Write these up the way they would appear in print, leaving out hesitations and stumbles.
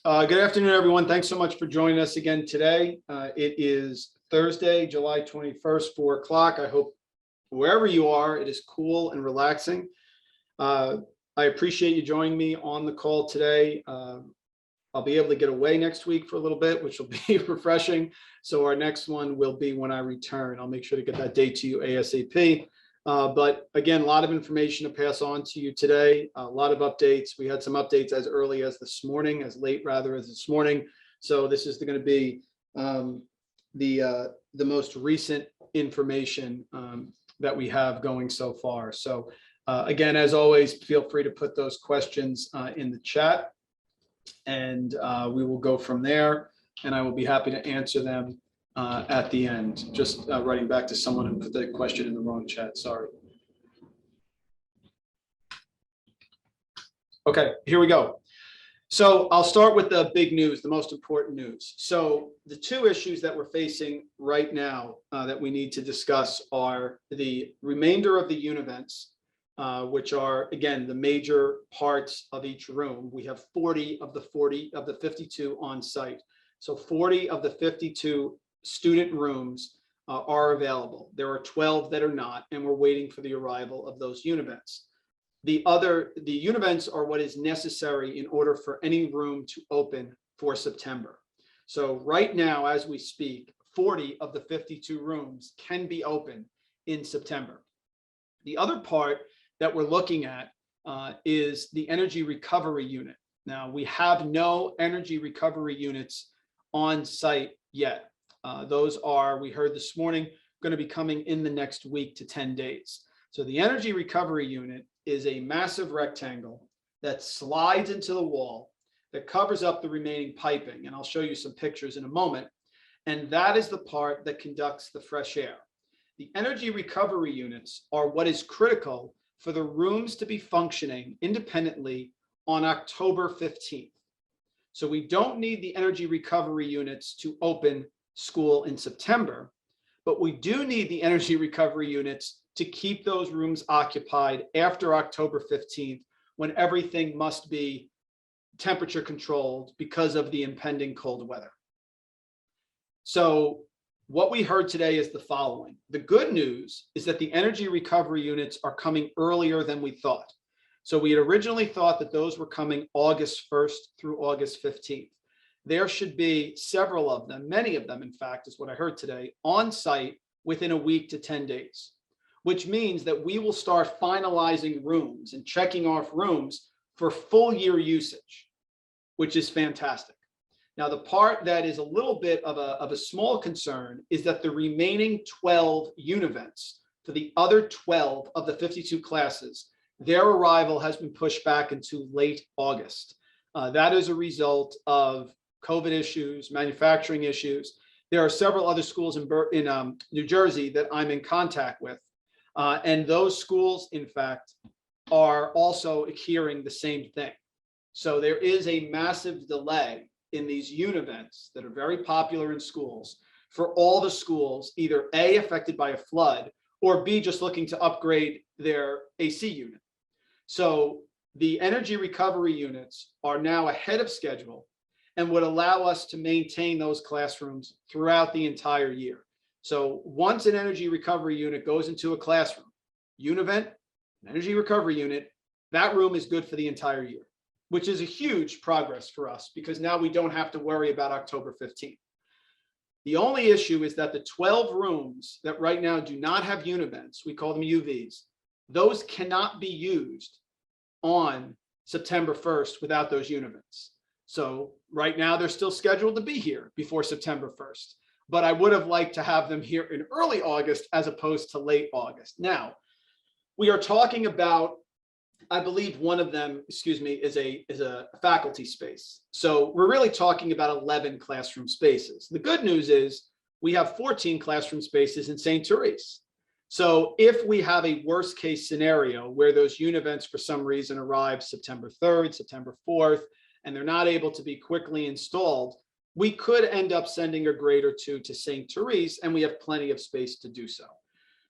Good afternoon, everyone. Thanks so much for joining us again today. It is Thursday, July 21st, 4 o'clock. I hope wherever you are, it is cool and relaxing. I appreciate you joining me on the call today. I'll be able to get away next week for a little bit, which will be refreshing. So our next one will be when I return. I'll make sure to get that date to you ASAP. But again, a lot of information to pass on to you today, a lot of updates. We had some updates as early as this morning, as late rather as this morning. So this is going to be the most recent information that we have going so far. So again, as always, feel free to put those questions in the chat, and we will go from there, and I will be happy to answer them at the end. Just writing back to someone who put the question in the wrong chat, sorry. Okay, here we go. So I'll start with the big news, the most important news. So the two issues that we're facing right now that we need to discuss are the remainder of the univents, which are, again, the major parts of each room. We have 40 of the 52 on site. So 40 of the 52 student rooms are available. There are 12 that are not, and we're waiting for the arrival of those univents. The univents are what is necessary in order for any room to open for September. So right now, as we speak, 40 of the 52 rooms can be open in September. The other part that we're looking at is the energy recovery unit. Now, we have no energy recovery units on site yet. Those are, we heard this morning, going to be coming in the next week to 10 days. So the energy recovery unit is a massive rectangle that slides into the wall that covers up the remaining piping. And I'll show you some pictures in a moment. And that is the part that conducts the fresh air. The energy recovery units are what is critical for the rooms to be functioning independently on October 15th. So we don't need the energy recovery units to open school in September, but we do need the energy recovery units to keep those rooms occupied after October 15th, when everything must be temperature controlled because of the impending cold weather. So what we heard today is the following. The good news is that the energy recovery units are coming earlier than we thought. So we had originally thought that those were coming August 1st through August 15th. There should be several of them, many of them, in fact, is what I heard today, on site within a week to 10 days, which means that we will start finalizing rooms and checking off rooms for full year usage, which is fantastic. Now, the part that is a little bit of a small concern is that the remaining 12 univents for the other 12 of the 52 classes, their arrival has been pushed back into late August. That is a result of COVID issues, manufacturing issues. There are several other schools in New Jersey that I'm in contact with. And those schools, in fact, are also hearing the same thing. So there is a massive delay in these univents that are very popular in schools for all the schools, either A, affected by a flood, or B, just looking to upgrade their AC unit. So the energy recovery units are now ahead of schedule and would allow us to maintain those classrooms throughout the entire year. So once an energy recovery unit goes into a classroom, univent, an energy recovery unit, that room is good for the entire year, which is a huge progress for us because now we don't have to worry about October 15th. The only issue is that the 12 rooms that right now do not have univents, we call them UVs, those cannot be used on September 1st without those univents. So right now they're still scheduled to be here before September 1st. But I would have liked to have them here in early August as opposed to late August. Now, we are talking about, I believe one of them, is a faculty space. So we're really talking about 11 classroom spaces. The good news is we have 14 classroom spaces in St. Therese. So if we have a worst case scenario where those univents for some reason arrive September 3rd, September 4th, and they're not able to be quickly installed, we could end up sending a grade or two to St. Therese, and we have plenty of space to do so.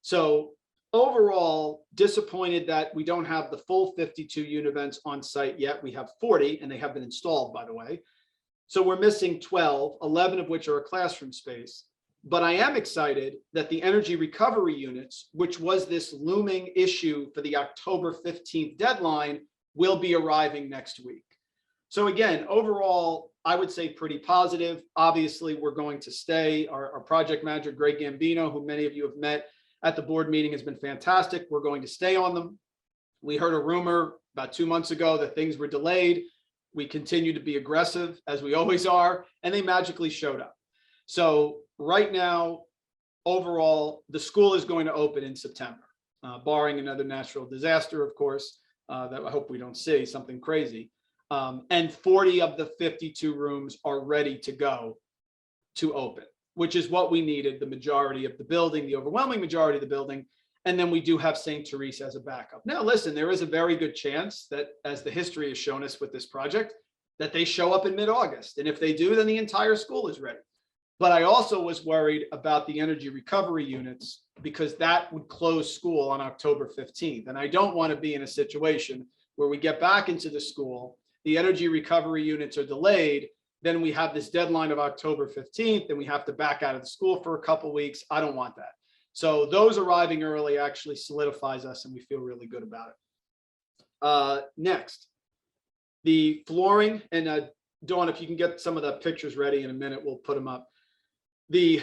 So overall, disappointed that we don't have the full 52 univents on site yet. We have 40, and they have been installed, by the way. So we're missing 12, 11 of which are a classroom space. But I am excited that the energy recovery units, which was this looming issue for the October 15th deadline, will be arriving next week. So again, overall, I would say pretty positive. Obviously, we're going to stay. Our project manager, Greg Gambino, who many of you have met at the board meeting, has been fantastic. We're going to stay on them. We heard a rumor about 2 months ago that things were delayed. We continue to be aggressive, as we always are, and they magically showed up. So right now, overall, the school is going to open in September, barring another natural disaster, of course, that I hope we don't see, something crazy. And 40 of the 52 rooms are ready to go to open, which is what we needed, the majority of the building, the overwhelming majority of the building. And then we do have St. Therese as a backup. Now, listen, there is a very good chance that, as the history has shown us with this project, that they show up in mid-August. And if they do, then the entire school is ready. But I also was worried about the energy recovery units because that would close school on October 15th. And I don't want to be in a situation where we get back into the school, the energy recovery units are delayed, then we have this deadline of October 15th, and we have to back out of the school for a couple of weeks. I don't want that. So those arriving early actually solidifies us, and we feel really good about it. Next, the flooring, and Dawn, if you can get some of the pictures ready in a minute, we'll put them up. The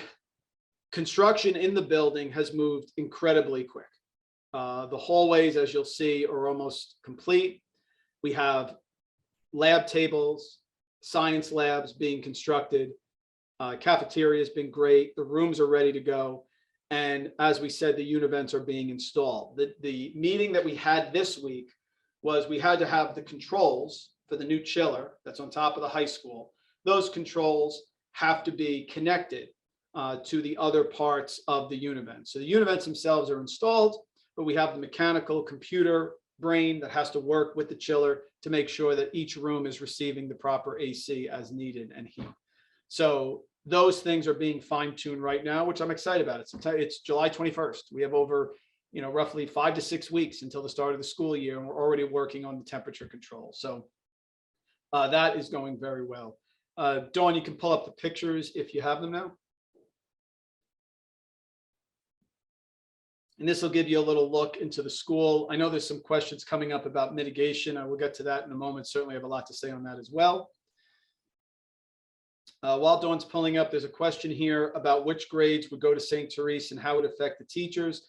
construction in the building has moved incredibly quick. The hallways, as you'll see, are almost complete. We have lab tables, science labs being constructed. Cafeteria has been great. The rooms are ready to go. And as we said, the univents are being installed. The meeting that we had this week was we had to have the controls for the new chiller that's on top of the high school. Those controls have to be connected to the other parts of the univents. So the univents themselves are installed, but we have the mechanical computer brain that has to work with the chiller to make sure that each room is receiving the proper AC as needed and heat. So those things are being fine-tuned right now, which I'm excited about. It's July 21st. We have over, roughly 5 to 6 weeks until the start of the school year, and we're already working on the temperature control. So that is going very well. Dawn, you can pull up the pictures if you have them now. And this will give you a little look into the school. I know there's some questions coming up about mitigation. I will get to that in a moment. Certainly have a lot to say on that as well. While Dawn's pulling up, there's a question here about which grades would go to St. Therese and how it would affect the teachers.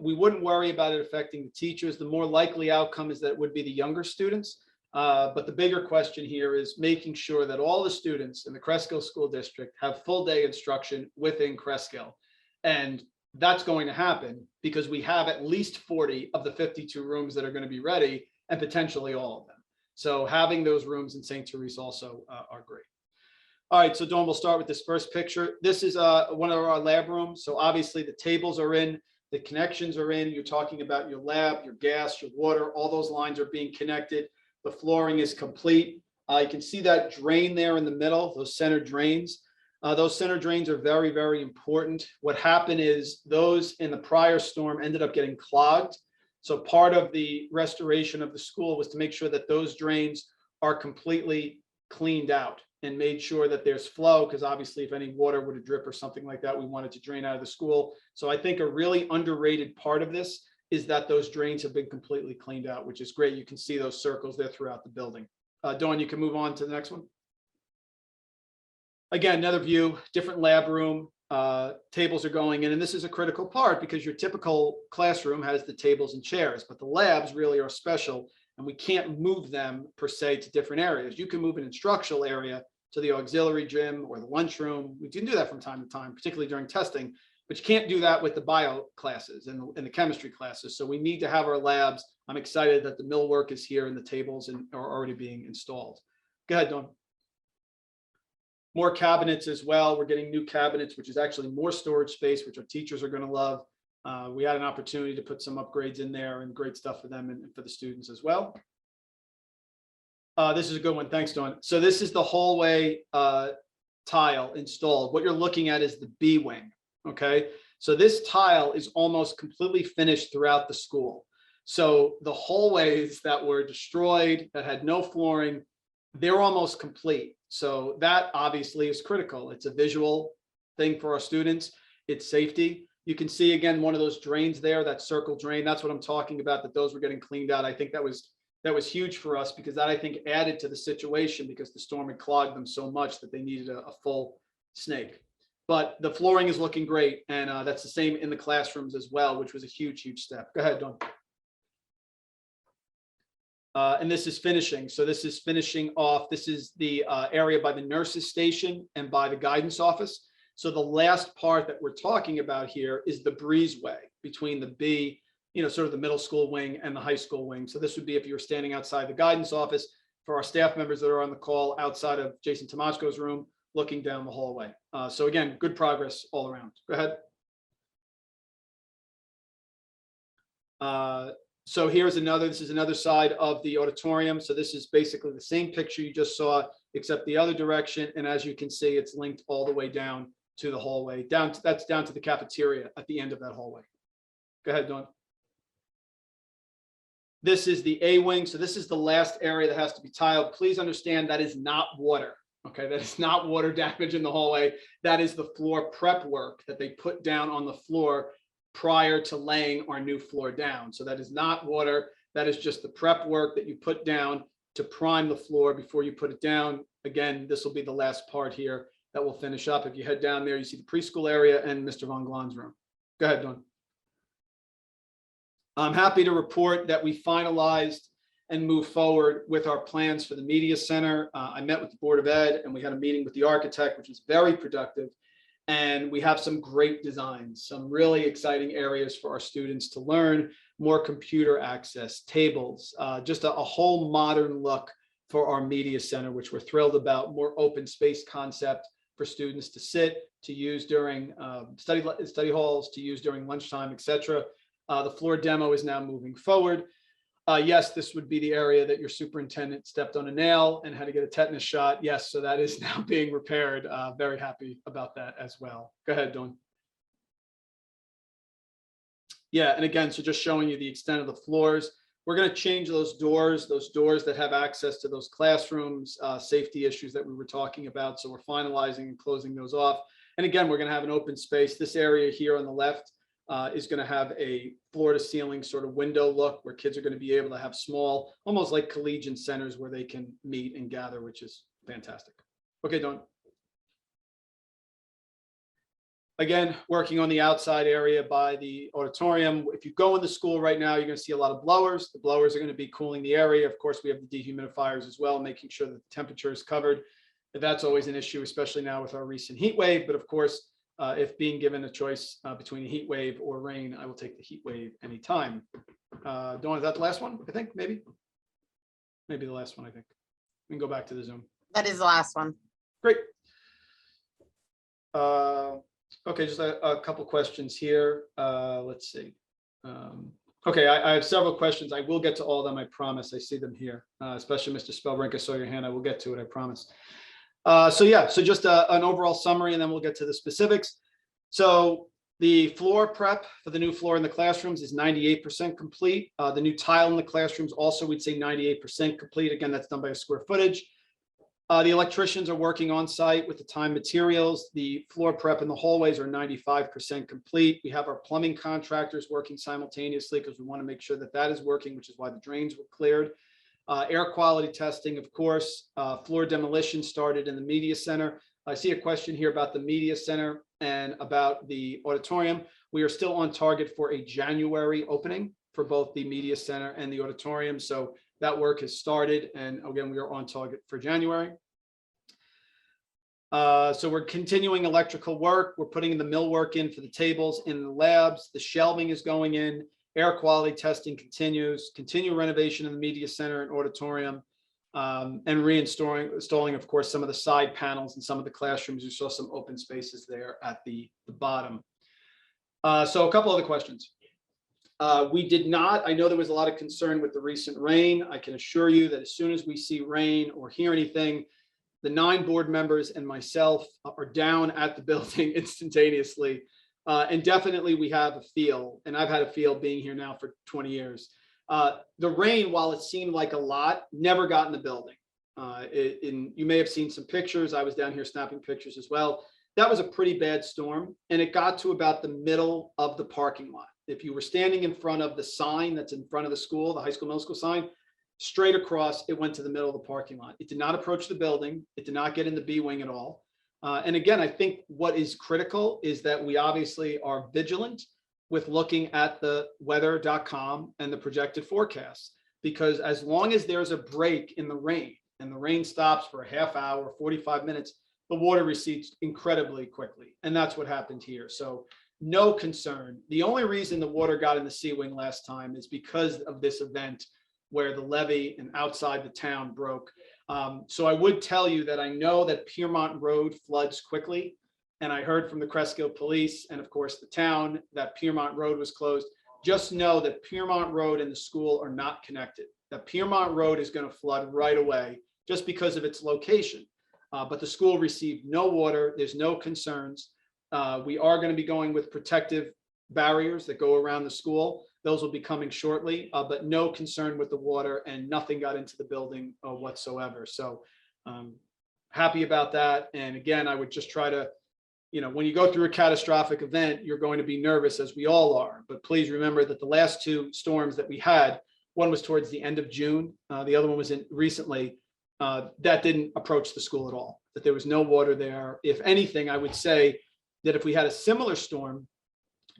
We wouldn't worry about it affecting the teachers. The more likely outcome is that it would be the younger students. But the bigger question here is making sure that all the students in the Cresskill School District have full day instruction within Cresskill. And that's going to happen because we have at least 40 of the 52 rooms that are going to be ready, and potentially all of them. So having those rooms in St. Therese also are great. All right, so Dawn, we'll start with this first picture. This is one of our lab rooms. So obviously the tables are in, the connections are in. You're talking about your lab, your gas, your water, all those lines are being connected. The flooring is complete. You can see that drain there in the middle, those center drains. Those center drains are very, very important. What happened is those in the prior storm ended up getting clogged. So part of the restoration of the school was to make sure that those drains are completely cleaned out and made sure that there's flow, because obviously if any water were to drip or something like that, we wanted to drain out of the school. So I think a really underrated part of this is that those drains have been completely cleaned out, which is great. You can see those circles there throughout the building. Dawn, you can move on to the next one. Again, another view, different lab room, tables are going in, and this is a critical part because your typical classroom has the tables and chairs, but the labs really are special, and we can't move them per se to different areas. You can move an instructional area to the auxiliary gym or the lunchroom. We can do that from time to time, particularly during testing, but you can't do that with the bio classes and the chemistry classes. So we need to have our labs. I'm excited that the millwork is here and the tables are already being installed. Go ahead, Dawn. More cabinets as well. We're getting new cabinets, which is actually more storage space, which our teachers are going to love. We had an opportunity to put some upgrades in there and great stuff for them and for the students as well. This is a good one. Thanks, Dawn. So this is the hallway tile installed. What you're looking at is the B wing. Okay. So this tile is almost completely finished throughout the school. So the hallways that were destroyed, that had no flooring, they're almost complete. So that obviously is critical. It's a visual thing for our students. It's safety. You can see again, one of those drains there, that circle drain. That's what I'm talking about, that those were getting cleaned out. I think that was huge for us, because that, I think, added to the situation, because the storm had clogged them so much that they needed a full snake. But the flooring is looking great. And that's the same in the classrooms as well, which was a huge, huge step. Go ahead, Dawn. And this is finishing. So this is finishing off. This is the area by the nurses station and by the guidance office. So the last part that we're talking about here is the breezeway between the B, sort of the middle school wing and the high school wing. So this would be if you were standing outside the guidance office, for our staff members that are on the call, outside of Jason Tomashko's room, looking down the hallway. So again, good progress all around. Go ahead. So this is another side of the auditorium. So this is basically the same picture you just saw, except the other direction. And as you can see, it's linked all the way down to the hallway, that's down to the cafeteria at the end of that hallway. Go ahead, Dawn. This is the A wing. So this is the last area that has to be tiled. Please understand that is not water. Okay, that is not water damage in the hallway. That is the floor prep work that they put down on the floor prior to laying our new floor down. So that is not water. That is just the prep work that you put down to prime the floor before you put it down. Again, this will be the last part here that will finish up. If you head down there, you see the preschool area and Mr. Von Glon's room. Go ahead, Dawn. I'm happy to report that we finalized and moved forward with our plans for the media center. I met with the Board of Ed and we had a meeting with the architect, which was very productive. And we have some great designs, some really exciting areas for our students to learn, more computer access, tables, just a whole modern look for our media center, which we're thrilled about, more open space concept for students to sit, to use during study halls, to use during lunchtime, etc. The floor demo is now moving forward. Yes, this would be the area that your superintendent stepped on a nail and had to get a tetanus shot. Yes, so that is now being repaired. Very happy about that as well. Go ahead, Dawn. Yeah, and again, so just showing you the extent of the floors. We're going to change those doors that have access to those classrooms, safety issues that we were talking about. So we're finalizing and closing those off. And again, we're going to have an open space. This area here on the left is going to have a floor to ceiling sort of window look, where kids are going to be able to have small, almost like collegiate centers where they can meet and gather, which is fantastic. Okay, Dawn. Again, working on the outside area by the auditorium. If you go in the school right now, you're going to see a lot of blowers. The blowers are going to be cooling the area. Of course, we have the dehumidifiers as well, making sure that the temperature is covered. But that's always an issue, especially now with our recent heat wave. But of course, if being given a choice between a heat wave or rain, I will take the heat wave anytime. Dawn, is that the last one? I think maybe the last one. I think we can go back to the Zoom. That is the last one. Great. Okay, just a couple questions here. Let's see. Okay, I have several questions. I will get to all of them, I promise. I see them here, especially Mr. Spellbrink. I saw your hand. I will get to it, I promise. So just an overall summary, and then we'll get to the specifics. So the floor prep for the new floor in the classrooms is 98% complete. The new tile in the classrooms also, we'd say 98% complete. Again, that's done by a square footage. The electricians are working on site with the time materials. The floor prep in the hallways are 95% complete. We have our plumbing contractors working simultaneously because we want to make sure that that is working, which is why the drains were cleared. Air quality testing, of course. Floor demolition started in the media center. I see a question here about the media center and about the auditorium. We are still on target for a January opening for both the media center and the auditorium. So that work has started, and again, we are on target for January. So we're continuing electrical work. We're putting the millwork in for the tables in the labs. The shelving is going in. Air quality testing continues. Continue renovation in the media center and auditorium, and reinstalling, of course, some of the side panels in some of the classrooms. You saw some open spaces there at the bottom. So a couple other questions. We did not, I know there was a lot of concern with the recent rain. I can assure you that as soon as we see rain or hear anything, the 9 board members and myself are down at the building instantaneously. And definitely we have a feel, and I've had a feel being here now for 20 years. The rain, while it seemed like a lot, never got in the building. You may have seen some pictures. I was down here snapping pictures as well. That was a pretty bad storm, and it got to about the middle of the parking lot. If you were standing in front of the sign that's in front of the school, the high school, middle school sign, straight across, it went to the middle of the parking lot. It did not approach the building. It did not get in the B wing at all. And again, I think what is critical is that we obviously are vigilant with looking at the weather.com and the projected forecasts, because as long as there's a break in the rain and the rain stops for a half hour, 45 minutes, the water recedes incredibly quickly. And that's what happened here. So no concern. The only reason the water got in the C wing last time is because of this event where the levee and outside the town broke. So I would tell you that I know that Piermont Road floods quickly. And I heard from the Cresskill police and of course the town that Piermont Road was closed. Just know that Piermont Road and the school are not connected. That Piermont Road is going to flood right away just because of its location. But the school received no water. There's no concerns. We are going to be going with protective barriers that go around the school. Those will be coming shortly, but no concern with the water, and nothing got into the building whatsoever. So happy about that. And again, I would just try to, when you go through a catastrophic event, you're going to be nervous, as we all are. But please remember that the last two storms that we had, one was towards the end of June. The other one was recently. That didn't approach the school at all, that there was no water there. If anything, I would say that if we had a similar storm,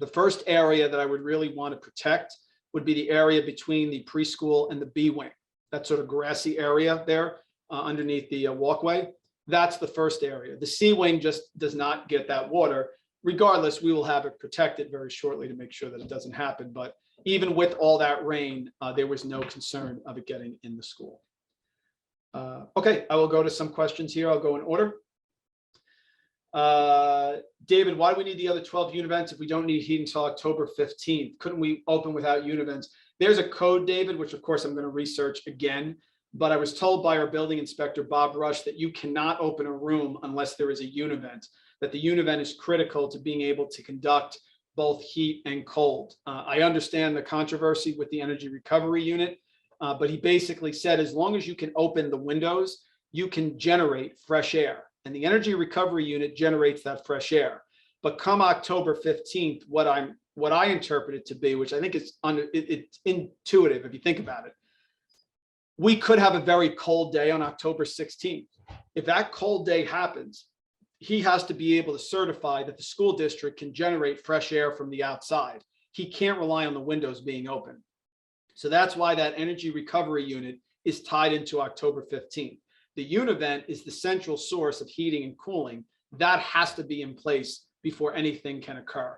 the first area that I would really want to protect would be the area between the preschool and the B wing, that sort of grassy area there underneath the walkway. That's the first area. The C wing just does not get that water. Regardless, we will have it protected very shortly to make sure that it doesn't happen. But even with all that rain, there was no concern of it getting in the school. Okay, I will go to some questions here. I'll go in order. David, why do we need the other 12 univents if we don't need heat until October 15th? Couldn't we open without univents? There's a code, David, which of course I'm going to research again, but I was told by our building inspector, Bob Rush, that you cannot open a room unless there is a univent, that the univent is critical to being able to conduct both heat and cold. I understand the controversy with the energy recovery unit, but he basically said, as long as you can open the windows, you can generate fresh air. And the energy recovery unit generates that fresh air. But come October 15th, what I interpret it to be, which I think is it's intuitive if you think about it, we could have a very cold day on October 16th. If that cold day happens, he has to be able to certify that the school district can generate fresh air from the outside. He can't rely on the windows being open. So that's why that energy recovery unit is tied into October 15th. The univent is the central source of heating and cooling. That has to be in place before anything can occur,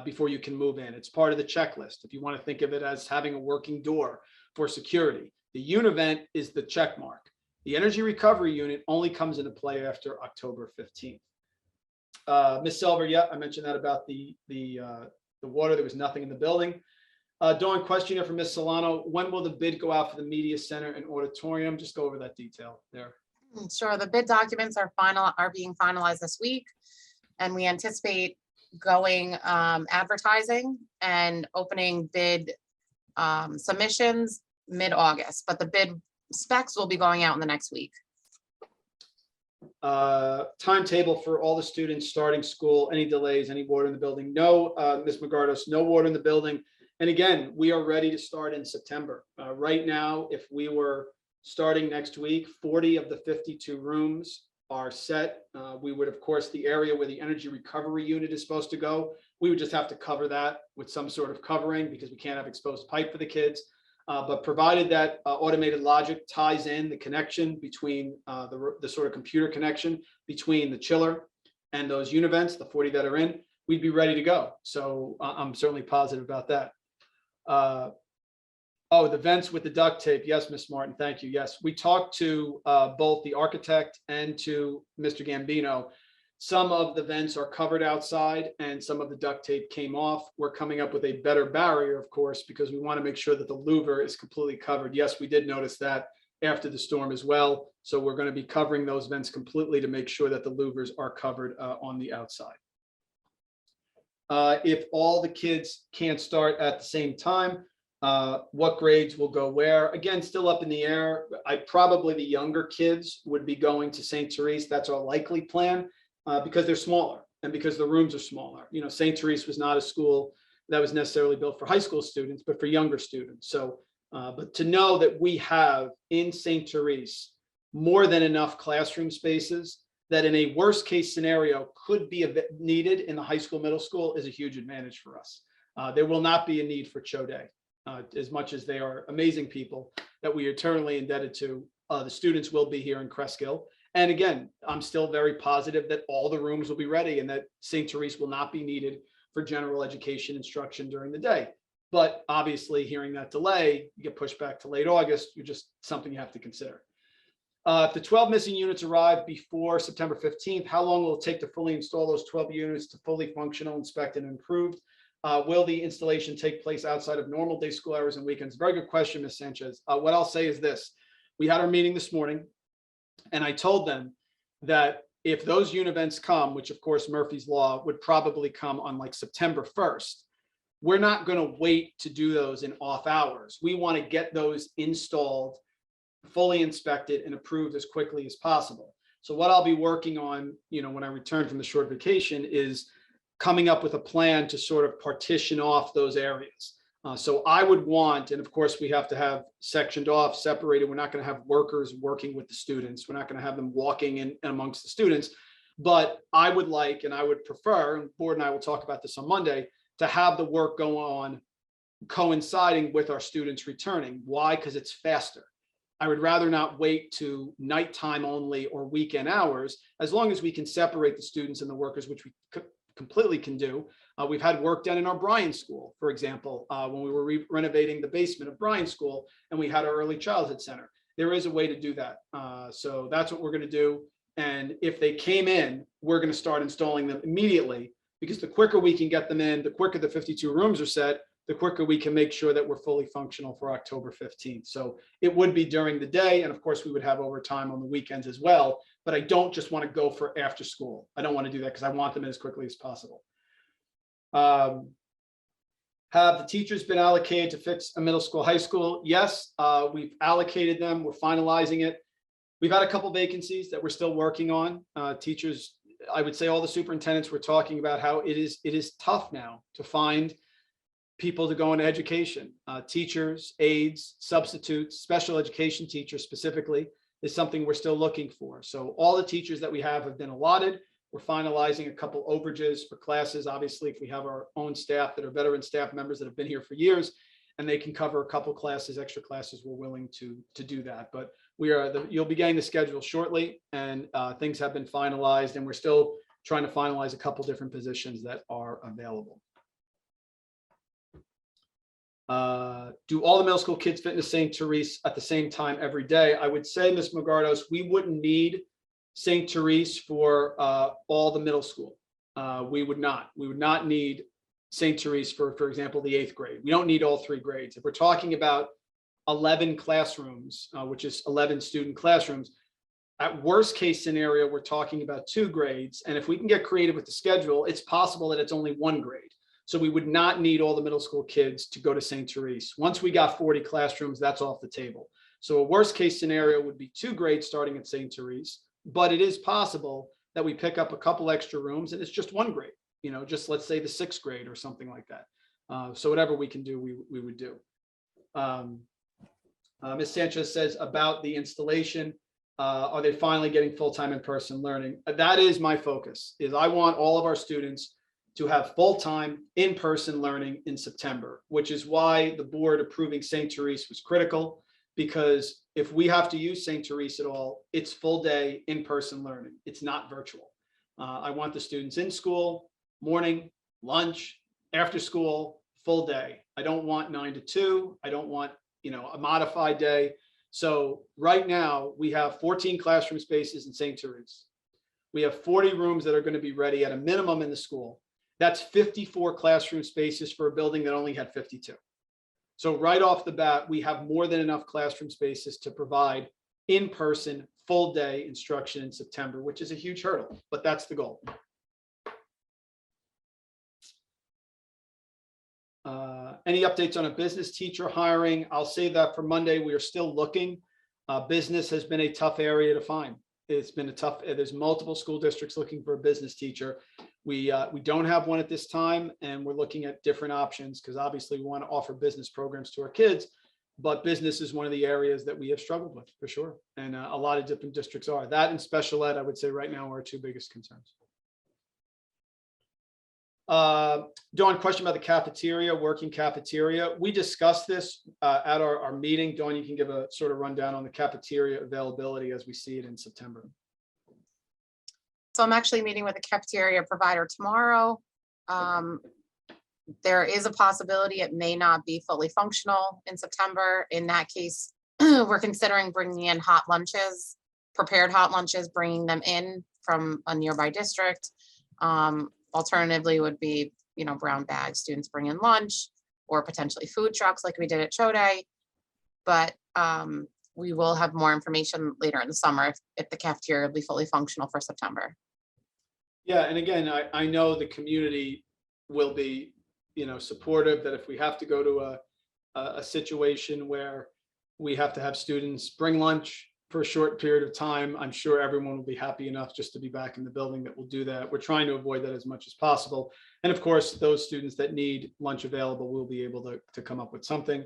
before you can move in. It's part of the checklist. If you want to think of it as having a working door for security, the univent is the check mark. The energy recovery unit only comes into play after October 15th. Ms. Silver, yeah, I mentioned that about the water. There was nothing in the building. Dawn, question here from Ms. Solano. When will the bid go out for the media center and auditorium? Just go over that detail there. Sure. The bid documents are being finalized this week, and we anticipate going advertising and opening bid submissions mid-August, but the bid specs will be going out in the next week. Timetable for all the students starting school, any delays, any water in the building? No, Ms. McGardos, no water in the building. And again, we are ready to start in September. Right now, if we were starting next week, 40 of the 52 rooms are set. We would, of course, the area where the energy recovery unit is supposed to go, we would just have to cover that with some sort of covering because we can't have exposed pipe for the kids. But provided that automated logic ties in the connection between the sort of computer connection between the chiller and those univents, the 40 that are in, we'd be ready to go. So I'm certainly positive about that. Oh, the vents with the duct tape. Yes, Ms. Martin, thank you. Yes, we talked to both the architect and to Mr. Gambino. Some of the vents are covered outside and some of the duct tape came off. We're coming up with a better barrier, of course, because we want to make sure that the louver is completely covered. Yes, we did notice that after the storm as well. So we're going to be covering those vents completely to make sure that the louvers are covered on the outside. If all the kids can't start at the same time, What grades will go where? Again, still up in the air. Probably the younger kids would be going to St. Therese. That's our likely plan because they're smaller and because the rooms are smaller. You know, St. Therese was not a school that was necessarily built for high school students, but for younger students. So, but to know that we have in St. Therese more than enough classroom spaces that in a worst case scenario could be needed in the high school, middle school is a huge advantage for us. There will not be a need for Cho Day. As much as they are amazing people that we are eternally indebted to, the students will be here in Cresskill. And again, I'm still very positive that all the rooms will be ready and that St. Therese will not be needed for general education instruction during the day. But obviously hearing that delay, you get pushed back to late August, you're just something you have to consider. If the 12 missing units arrive before September 15th, how long will it take to fully install those 12 units to fully functional, inspected, and improved? Will the installation take place outside of normal day school hours and weekends? Very good question, Ms. Sanchez. What I'll say is this. We had our meeting this morning, and I told them that if those univents come, which of course Murphy's Law would probably come on like September 1st, we're not going to wait to do those in off hours. We want to get those installed, fully inspected, and approved as quickly as possible. So what I'll be working on, you know, when I return from the short vacation is coming up with a plan to sort of partition off those areas. So I would want, and of course we have to have sectioned off, separated. We're not going to have workers working with the students. We're not going to have them walking in amongst the students. But I would like, and I would prefer, and the board and I will talk about this on Monday, to have the work go on coinciding with our students returning. Why? Because it's faster. I would rather not wait to nighttime only or weekend hours, as long as we can separate the students and the workers, which we completely can do. We've had work done in our Bryan School, for example, when we were renovating the basement of Bryan School and we had our early childhood center. There is a way to do that. So that's what we're going to do. And if they came in, we're going to start installing them immediately, because the quicker we can get them in, the quicker the 52 rooms are set, the quicker we can make sure that we're fully functional for October 15th. So it would be during the day. And of course we would have overtime on the weekends as well, but I don't just want to go for after school. I don't want to do that because I want them as quickly as possible. Have the teachers been allocated to fix a middle school, high school? Yes, we've allocated them. We're finalizing it. We've had a couple vacancies that we're still working on. Teachers, I would say all the superintendents were talking about how it is tough now to find people to go into education. Teachers, aides, substitutes, special education teachers specifically is something we're still looking for. So all the teachers that we have been allotted. We're finalizing a couple overages for classes. Obviously, if we have our own staff that are veteran staff members that have been here for years and they can cover a couple classes, extra classes, we're willing to do that. But you'll be getting the schedule shortly, and things have been finalized, and we're still trying to finalize a couple different positions that are available. Do all the middle school kids fit into St. Therese at the same time every day? I would say, Ms. Magardos, we wouldn't need St. Therese for all the middle school. We would not need St. Therese for example, the 8th grade. We don't need all 3 grades. If we're talking about 11 classrooms, which is 11 student classrooms, at worst case scenario, we're talking about 2 grades. And if we can get creative with the schedule, it's possible that it's only 1 grade. So we would not need all the middle school kids to go to St. Therese. Once we got 40 classrooms, that's off the table. So a worst case scenario would be 2 grades starting at St. Therese, but it is possible that we pick up a couple extra rooms and it's just 1 grade, you know, just let's say the 6th grade or something like that. So whatever we can do, we would do. Ms. Sanchez says about the installation, are they finally getting full-time in-person learning? That is my focus, is I want all of our students to have full-time in-person learning in September, which is why the board approving St. Therese was critical, because if we have to use St. Therese at all, it's full day in-person learning. It's not virtual. I want the students in school, morning, lunch, after school, full day. I don't want 9 to 2. I don't want, you know, a modified day. So right now we have 14 classroom spaces in St. Therese. We have 40 rooms that are going to be ready at a minimum in the school. That's 54 classroom spaces for a building that only had 52. So right off the bat, we have more than enough classroom spaces to provide in-person full day instruction in September, which is a huge hurdle, but that's the goal. Any updates on a business teacher hiring? I'll save that for Monday. We are still looking. Business has been a tough area to find. It's been a tough, there's multiple school districts looking for a business teacher. We don't have one at this time, and we're looking at different options because obviously we want to offer business programs to our kids, but business is one of the areas that we have struggled with for sure. And a lot of different districts are. That and special ed, I would say right now are our two biggest concerns. Dawn, question about the cafeteria, working cafeteria. We discussed this at our meeting. Dawn, you can give a sort of rundown on the cafeteria availability as we see it in September. So I'm actually meeting with a cafeteria provider tomorrow. There is a possibility it may not be fully functional in September. In that case, we're considering bringing in hot lunches, prepared hot lunches, bringing them in from a nearby district. Alternatively would be, brown bags, students bring in lunch, or potentially food trucks like we did at Show Day. But we will have more information later in the summer if the cafeteria will be fully functional for September. Yeah, and again, I know the community will be, supportive that if we have to go to a situation where we have to have students bring lunch for a short period of time, I'm sure everyone will be happy enough just to be back in the building that will do that. We're trying to avoid that as much as possible. And of course, those students that need lunch available will be able to come up with something.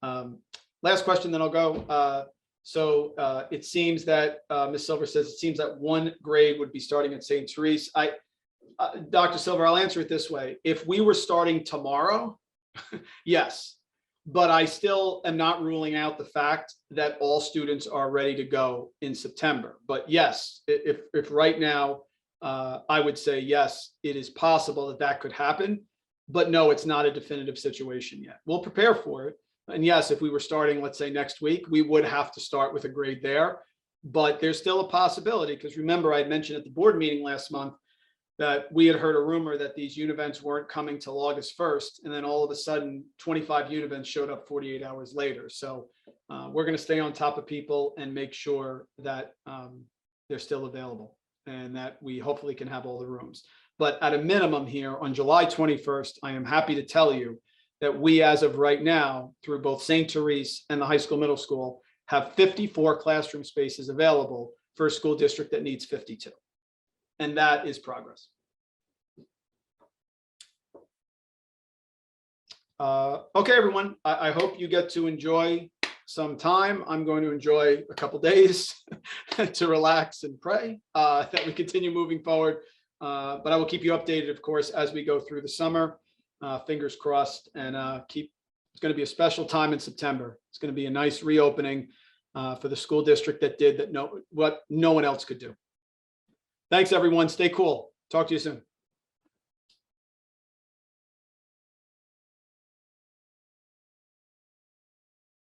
Last question, then I'll go. So it seems that Ms. Silver says it seems that one grade would be starting at St. Therese. Dr. Silver, I'll answer it this way. If we were starting tomorrow, yes. But I still am not ruling out the fact that all students are ready to go in September. But yes, if right now, I would say, yes, it is possible that that could happen. But no, it's not a definitive situation yet. We'll prepare for it. And yes, if we were starting, let's say next week, we would have to start with a grade there. But there's still a possibility, because remember, I had mentioned at the board meeting last month that we had heard a rumor that these univents weren't coming till August 1st. And then all of a sudden, 25 univents showed up 48 hours later. So we're going to stay on top of people and make sure that they're still available and that we hopefully can have all the rooms. But at a minimum here on July 21st, I am happy to tell you that we, as of right now, through both St. Therese and the high school, middle school, have 54 classroom spaces available for a school district that needs 52. And that is progress. Okay, everyone, I hope you get to enjoy some time. I'm going to enjoy a couple days to relax and pray that we continue moving forward. But I will keep you updated, of course, as we go through the summer. Fingers crossed, and it's going to be a special time in September. It's going to be a nice reopening for the school district that did what no one else could do. Thanks, everyone. Stay cool. Talk to you soon.